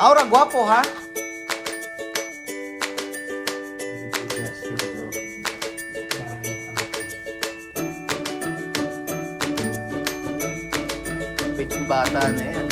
Aura, guwapo ha? Wait, yung bata na yan.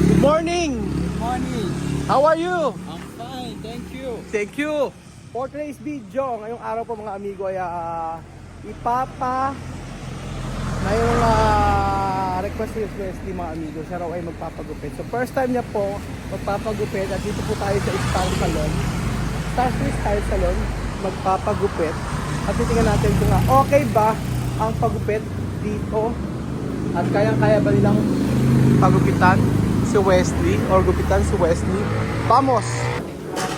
Good morning! Morning. How are you? I'm fine, thank you. Thank you! For today's video, ngayong araw po mga amigo ay ngayong request ni Wesley mga amigo, siya raw ay magpapagupit. So first time niya po magpapagupit at dito po tayo sa Star Salon. Star Style Salon, magpapagupit. At titingnan natin kung okay ba ang pagupit dito at kayang-kaya ba nilang pagupitan si Wesley or gupitan si Wesley. Vamos!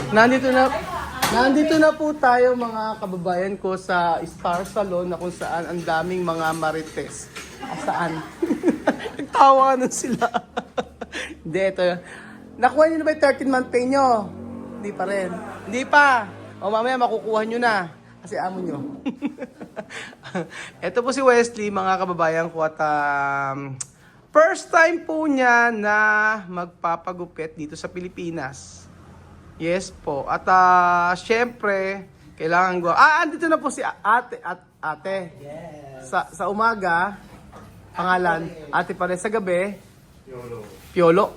Nandito na po tayo mga kababayan ko sa Star Salon na kung saan ang daming mga marites. Saan? Nagtawa na sila. Hindi, ito. Nakuha niyo na ba yung 13-month pay nyo? Hindi pa rin. Hindi pa. O mamaya makukuha nyo na. Kasi amo nyo. Ito po si Wesley, mga kababayan ko. At first time po niya na magpapagupit dito sa Pilipinas. Yes po. At syempre, kailangan ko. Andito na po si ate. Yes. Sa umaga, pangalan, ate pa rin. Sa gabi, Piolo.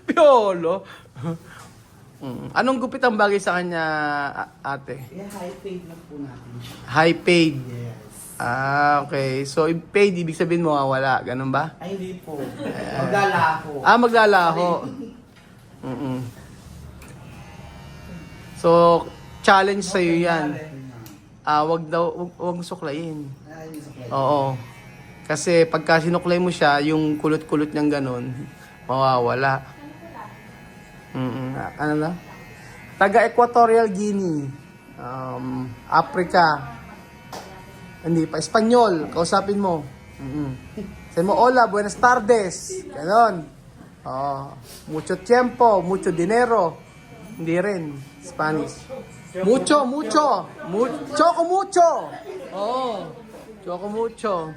Piolo. Anong gupit ang bagay sa kanya, ate? High paid lang po natin siya. High paid. Yes. Okay. So, paid, ibig sabihin mawawala. Ganun ba? Ay, hindi po. Maglalaho. Maglalaho. So, challenge sa'yo yan. Wag suklayin. Oo. Kasi pagka sinuklay mo siya, yung kulot-kulot niyang ganun, mawawala. Ano na? Taga Equatorial Guinea. Africa. Hindi pa. Espanyol. Kausapin mo. Sabi mo, hola, buenas tardes. Ganon. Mucho tiempo, mucho dinero. Hindi rin. Spanish. Mucho. Choco mucho. Choco mucho.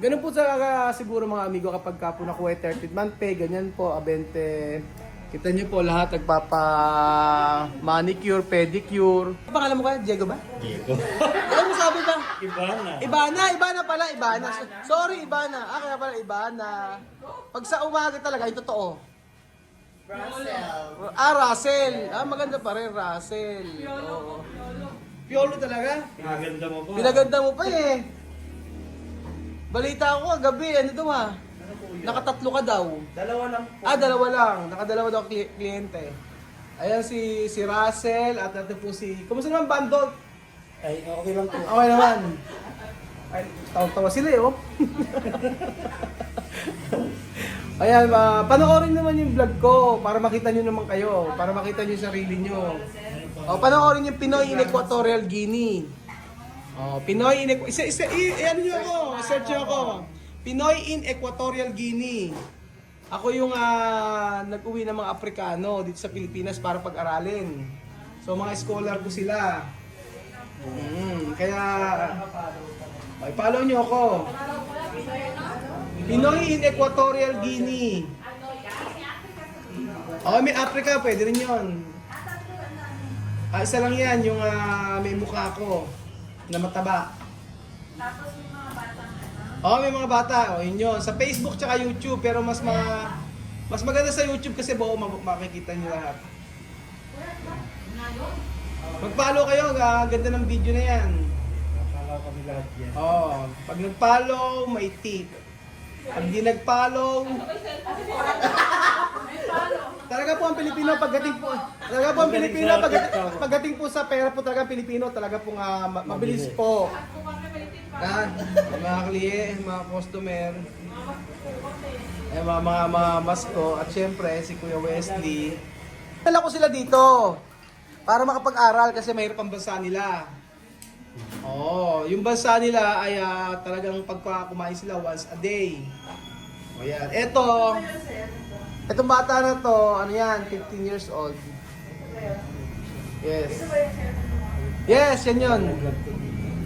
Ganun po sa siguro mga amigo kapag ka po nakuha 13th month pay, ganyan po, 20. Kita niyo po lahat nagpapa manicure, pedicure. Ano pangalan mo kaya? Diego ba? Diego. Ano mo sabi ba? Ibana. Ibana pala, Ibana. Sorry, Ibana. Kaya pala Ibana. Pag sa umaga talaga, yung totoo. Russell. Russell. Maganda pa rin, Russell. Oo. Piolo talaga? Pinaganda mo pa. Pinaganda mo pa eh. Balita ko gabi, ano daw ha? Nakatatlo ka daw. Dalawa lang po. Dalawa lang. Nakadalawa daw kliyente. Ayan si Russell at ito po si... Kumusta naman bando? Ay, okay lang po. Okay naman. Ay, tawa-tawa sila eh, oh. Ayan, panoorin naman yung vlog ko para makita nyo naman kayo. Para makita nyo yung sarili nyo. Panoorin yung Pinoy in Equatorial Guinea. Pinoy in ano nyo ako, search nyo ako. Pinoy in Equatorial Guinea. Ako yung nag-uwi ng mga Aprikano dito sa Pilipinas para pag-aralin. So mga scholar ko sila. Kaya follow nyo ako. Pinoy in Equatorial Guinea. May Africa, pwede rin yun. Isa lang yan, yung may mukha ko na mataba. Tapos may mga bata. May mga bata. Yun yun. Sa Facebook tsaka YouTube, pero mas maganda sa YouTube kasi buo makikita nyo lahat. Mag-follow kayo, ganda ng video na yan. Follow kami lahat yan. Pag nag-follow, may tip. Pag di nag-follow, talaga po ang Pilipino pagdating po sa pera po talaga Pilipino, talaga po mabilis po. Mga kliyente, mga customer, mga masko, at syempre si Kuya Wesley. Dala ko sila dito para makapag-aral kasi mahirap ang bansa nila. Oh, yung bansa nila ay talagang pagka kumain sila once a day. O yan. Etong bata na to, ano yan, 15 years old. Yes. Yes, yan yun.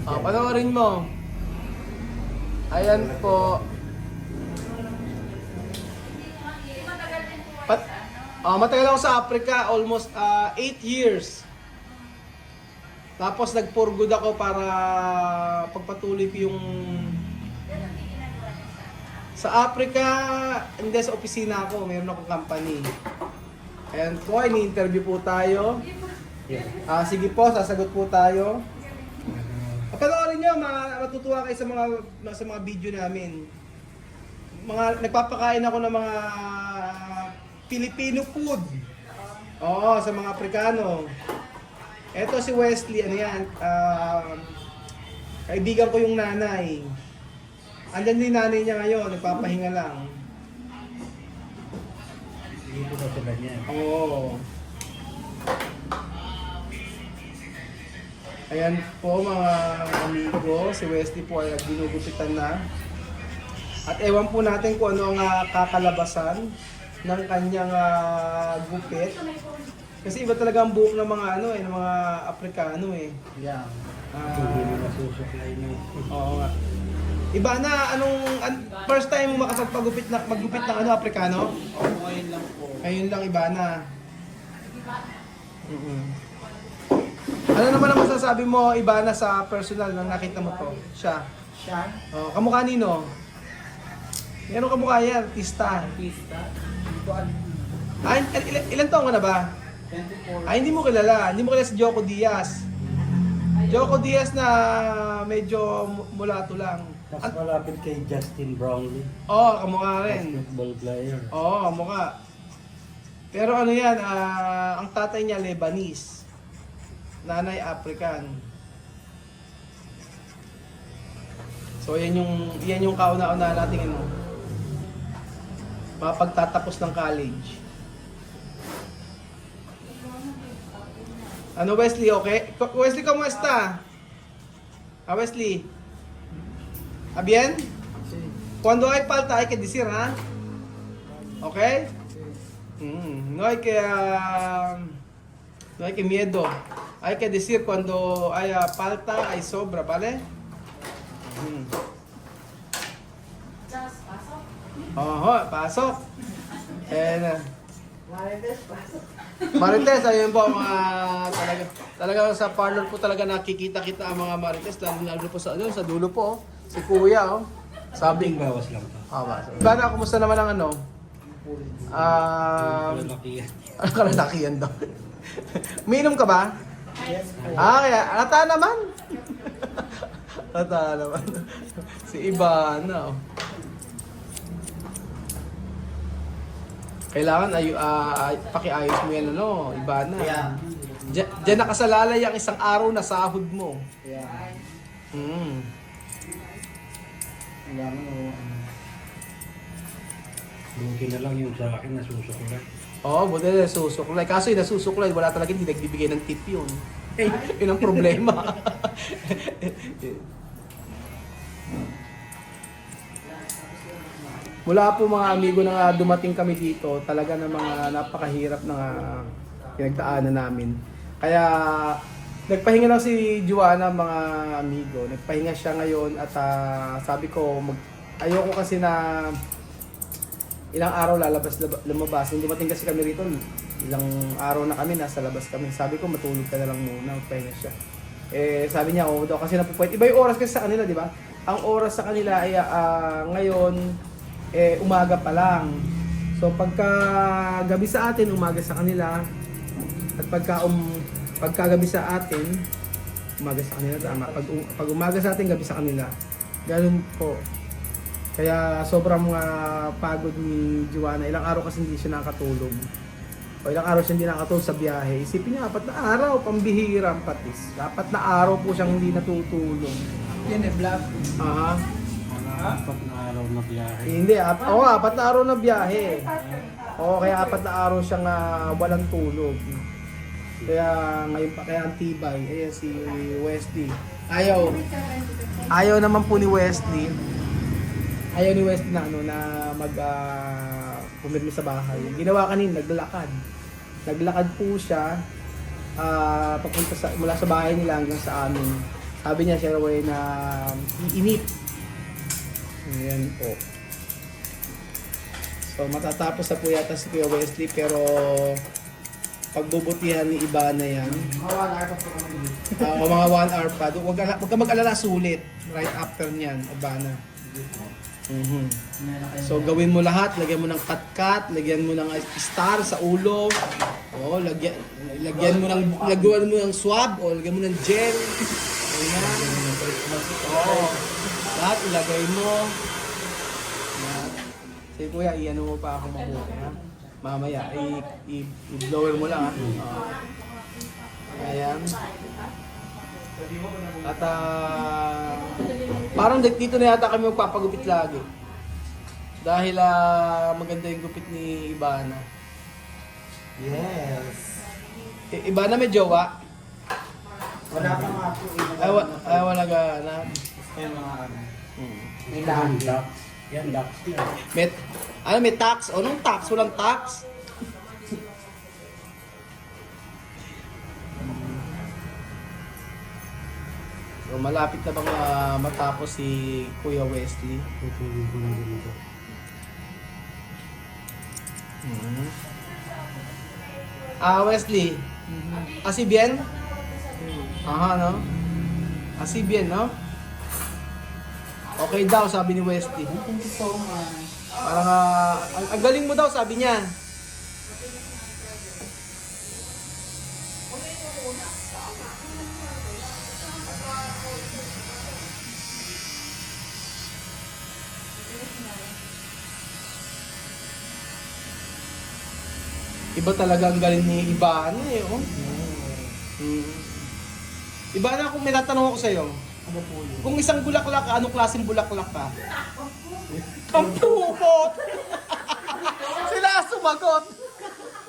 Oh, panoorin mo. Ayan po. Matagal ako sa Africa, almost 8 years. Tapos nag-for good ako para pagpatuloy ko yung sa Africa, hindi sa opisina ako, mayroon akong company. Ayan po, ini-interview po tayo. Sige po, sasagot po tayo. Panoorin nyo, matutuwa kayo sa mga video namin. Nagpapakain ako ng mga Filipino food. Oo, sa mga Aprikano. Eto si Wesley, ano yan, kaibigan ko yung nanay. Andyan din nanay niya ngayon, nagpapahinga lang. Dito na sila niya. Oo. Ayan po mga amigo, si Wesley po ay ginugupitan na. At ewan po natin kung ano ang kakalabasan ng kanyang gupit. Kasi iba talaga ang buhok ng mga ng mga Aprikano eh. Yeah. Hindi mo nasusuklay na. Oo nga. Iba na, first time mo magbupit ng Aprikano? Ngayon lang po. Ayun lang, iba na. Ano naman ang masasabi mo, iba na sa personal nang nakita mo to? Siya. Oh, kamukha nino? Meron kamukha yan, artista. Ilan taong ka na ba? 24. Hindi mo kilala. Hindi mo kilala si Joko Diaz. Joko Diaz na medyo mulato lang. Mas malapit kay Justin Brownlee. Oo, kamukha rin. Basketball player. Oo, kamukha. Pero ano yan, ang tatay niya Lebanese. Nanay African. So yan yung kauna-una nating mapagtatapos ng college. Ano Wesley, okay? Wesley, kamusta? Wesley? Bien? Cuando hay falta hay que decir, ha? Okay? No hay que miedo. Hay que decir cuando hay falta, hay sobra, ¿vale? Oho, pasok. Marites, ayun po mga talaga sa parlor po talaga nakikita-kita ang mga Marites, lalo po sa dulo po, si Kuya, oh. Sabing bawas lang to. Bana, kumusta naman ang Lalakihan. ano kalalakihan daw? Umiinom ka ba? Yes po. Kaya, ata naman. Ata naman. Si Ivana, oh. Kailangan pakiayos mo yan, Ivana. Yeah. Diyan nakasalalay ang isang araw na sahod mo. Yeah. Kailangan mo. Buti na lang yung sa akin nasusuklay. Oo, buti na nasusuklay. Kaso yung nasusuklay, wala talaga hindi nagbibigay ng tip yun. Yun ang problema. Mula po mga amigo na dumating kami dito, talaga ng mga napakahirap na pinagdaanan namin. Kaya nagpahinga lang si Juana mga amigo. Nagpahinga siya ngayon at sabi ko, ayoko kasi na ilang araw lumabas. Hindi dumating kasi kami rito, ilang araw na kami, nasa labas kami. Sabi ko, matulog ka na lang muna, magpahinga siya. Sabi niya, daw kasi napupwede. Iba yung oras kasi sa kanila, di ba? Ang oras sa kanila ay ngayon, umaga pa lang. So pagka gabi sa atin, umaga sa kanila. At pagka gabi sa atin, umaga sa kanila, tama. Pag umaga sa atin, gabi sa kanila. Ganun po. Kaya sobrang pagod ni Juana. Ilang araw kasi hindi siya nakatulog. O ilang araw siya hindi nakatulog sa biyahe. Isipin niya, 4 na araw, pambihirang patis. 4 na araw po siyang hindi natutulog. Yan vlog. Aha. Apat na araw na biyahe. Hindi, 4 na araw na biyahe. Oo, kaya 4 na araw siyang walang tulog. Kaya ngayon pa, kaya ang tibay. Ayan si Wesley. Ayaw naman po ni Wesley. Ayaw ni Wesley na ano na mag pumirmi sa bahay. Ginawa kanina, naglalakad. Naglakad po siya papunta mula sa bahay nila hanggang sa amin. Sabi niya siya raw ay na iinip. Ayan po. So matatapos na po yata si Kuya Wesley pero pagbubutihan ni Ibana yan. Mga 1 hour pa. Huwag ka mag-alala, sulit. Right after niyan, Ibana. So gawin mo lahat, lagyan mo ng kat-kat, lagyan mo ng star sa ulo. Oh, lagyan mo ng swab o lagyan mo ng gel. Ayan. Oh, lahat ilagay mo. Ayan. Sige kuya, i-ano mo pa ako mabuti ha. Mamaya, i-blower mo lang ha. Ayan. At parang dito na yata kami magpapagupit lagi. Dahil maganda yung gupit ni Ibana. Yes. Ibana may jowa? Wala pa nga po. Wala ka na. Kaya mga ano. Yan, ducks. Yan, ducks yan. May tax? O nung tax? Walang tax? So, malapit na bang matapos si Kuya Wesley? Tutulog ko na din ito. Wesley. Así bien? Aha, no? Así bien, no? Okay daw, sabi ni Wesley. Thank you so much. Parang, ang galing mo daw, sabi niya. Iba talaga ang galing ni Ibana eh, oh. Ibana, kung may tatanong ako sa'yo, Ano po yun? kung isang bulaklak ka, anong klaseng bulaklak ka? Kampupot! Sila sumagot!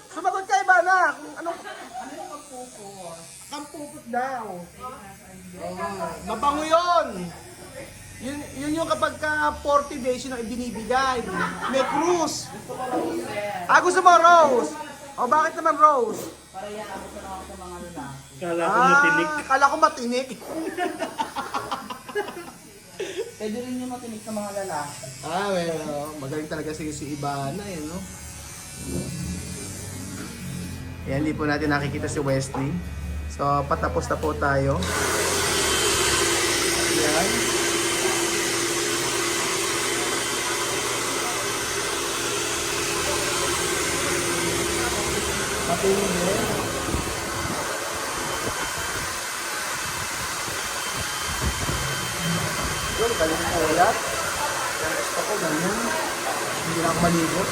Sumagot ka, Ibana! Kung anong... Ano yung magpupot? Kampupot daw. Mabango yun! Yun yung kapag ka 40 days yun ang ibinibigay. May cruise. Gusto mo rose? O bakit naman rose? Para yan, abot na ako sa mga luna. Kala ko matinik. Kala ko matinik. Pwede rin yung matinik sa mga lalaki. Well, magaling talaga si Ibana eh, no? Yan, hindi po natin nakikita si Wesley. So, patapos na po tayo. Yan. Matinig. Yun, galing ko ulat. Yan, gusto ko, ganyan. Hindi na ako maligo.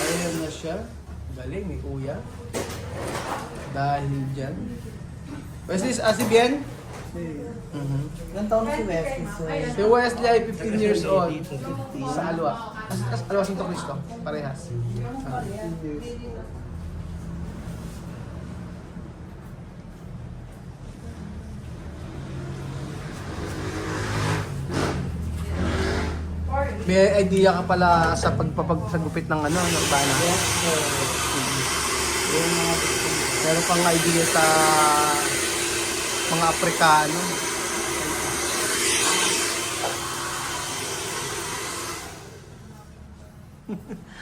Ayun na siya. Galing, may kuya. Dahil dyan. Wesley, si Bien? Ilang taon na si Wesley, sir? Si Wesley ay 15 years old. Sa Alwa. Alwa Santo Cristo. Parehas. May idea ka pala sa pagpapagupit ng ano, ng bana? Yes, sir. Yung mga Meron pang idea sa mga Aprikano.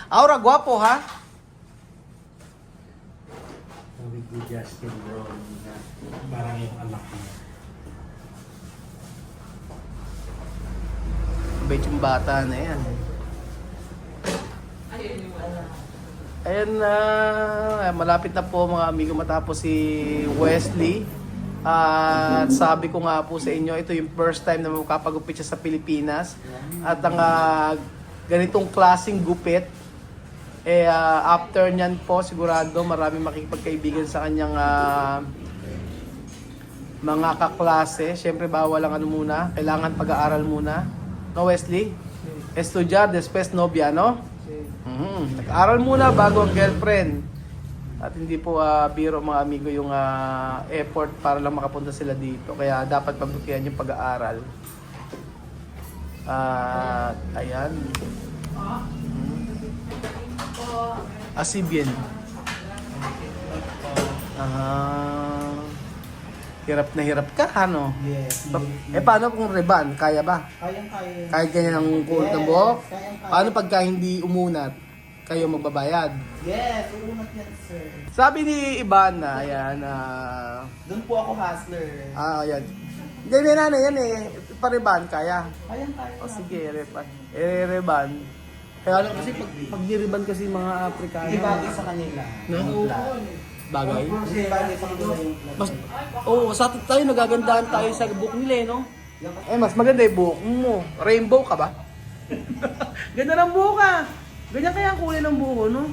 Aura, guwapo ha? Sabi ko Justin Brown na parang yung anak niya. Bait yung bata na yan. Ayan na, malapit na po mga amigo matapos si Wesley. At sabi ko nga po sa inyo, ito yung first time na makapagupit siya sa Pilipinas. At ang ganitong klaseng gupit, after nyan po sigurado marami makikipagkaibigan sa kanyang mga kaklase, syempre bawal ang ano muna, kailangan pag-aaral muna. No, Wesley? Estudiar, después novia, no? Nag-aaral muna bago ang girlfriend. At hindi po biro mga amigo yung effort para lang makapunta sila dito. Kaya dapat pagbutihan yung pag-aaral. Ayan. Así bien. Hirap na hirap ka, ano? Yes. Paano kung reban? Kaya ba? Kayang-kaya. Kahit ganyan ang kulot ng buhok? Kayang-kaya. Paano pagka hindi umunat? Kayo magbabayad? Yes, uunat yan, sir. Sabi ni Ivana, ayan, Doon po ako hustler. ayan. Ganyan na yan eh. Pareban, kaya. Kayang-kaya. O sige, reban. Reban. Kaya lang kasi pag nireban kasi mga Afrikano. Hindi bagay sa kanila. No? Yung plan. Bagay. Hindi bagay sa kanila yung plan. Mas, sa atin tayo, nagagandahan tayo sa buhok nila eh, no? Mas maganda yung buhok mo. Rainbow ka ba? Ganda ng buhok ah. Ganyan kaya ang kulay ng buhok, no?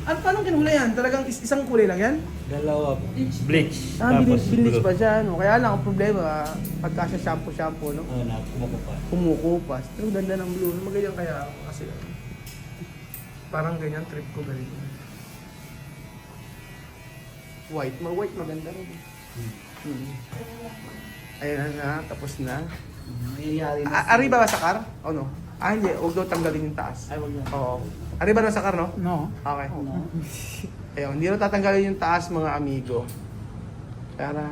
Ano, paano kinulay yan? Talagang isang kulay lang yan? Dalawa. Bleach. Bilis pa siya, no? Kaya lang, ang problema, pagka siya shampoo, no? Oo na, kumukupa. Kumukupas. Pero ganda ng blue. Magayon kaya ako kasi parang ganyan trip ko galing. White. White maganda rin. Ayan na, tapos na. Nangyayari na. Arriba ba sa car? O no? Hindi. Huwag daw tanggalin yung taas. Ay, wag na. Oo. Arriba na sa car, no? No. Okay. No. Ayun, hindi na tatanggalin yung taas, mga amigo. Parang...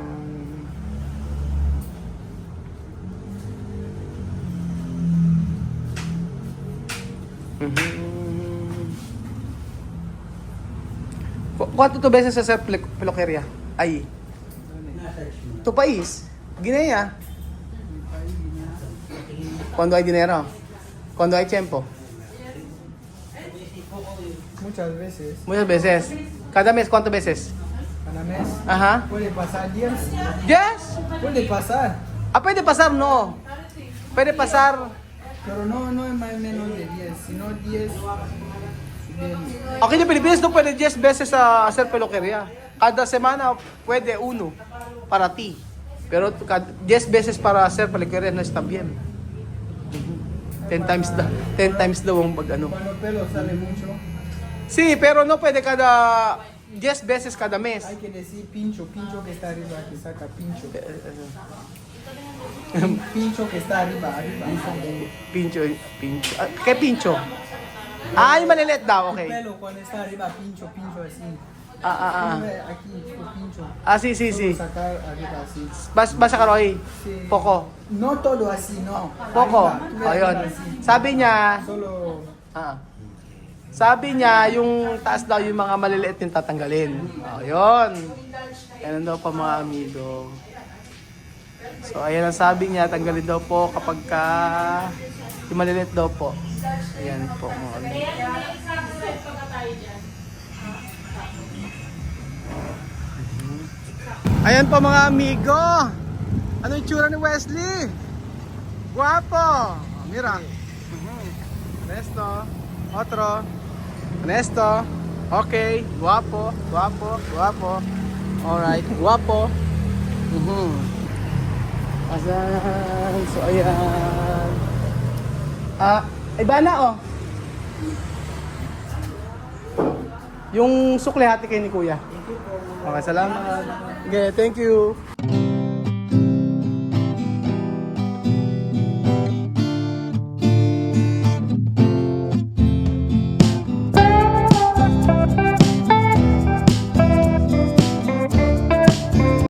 ¿Cuánto tu veces hacer peluquería? Ahí. Tu país? Guinea. Cuando hay dinero. Cuando hay tiempo. Muchas veces. Muchas veces. Cada mes, ¿cuántas veces? Cada mes. Ajá. Puede pasar días. Yes. Puede pasar. Puede pasar, no. Puede pasar. Pero no es más menos de 10. Sino 10. Aquí en Pilipinas no puede 10 veces hacer peluquería. Cada semana puede uno para ti. Pero 10 veces para hacer peluquería no está bien. 10 times daw ang pag ano. Cuando pelo sale mucho. Sí, pero no puede cada 10 veces cada mes. Hay que decir pincho. Pincho que está arriba. Que saca pincho. Pincho que está arriba. Pincho. ¿Qué pincho? Yung maliliit daw, okay. Pelo cuando está arriba. Pincho así. Aquí, pincho. Sí, sí, sí. Solo sacar arriba así. Basta ka Roy. Sí. Poco. No todo así, no. Poco. Arriba, Ayun. arriba así. Sabi niya, Solo. sabi niya, yung taas daw yung mga maliliit yung tatanggalin. Ayun. Yan daw pa mga amigo. So, ayan ang sabi niya, tanggalin daw po kapag yung maliliit daw po. Ayan po mga amigo. Ayan po mga amigo. Ano yung tsura ni Wesley? Guwapo. Mira. Honesto. Otro. Honesto. Okay. Guwapo. Alright. Guwapo. Asan? So, ayan. Ivana, oh. Yung sukle hati kay ni Kuya. Okay, salamat. Okay, thank you.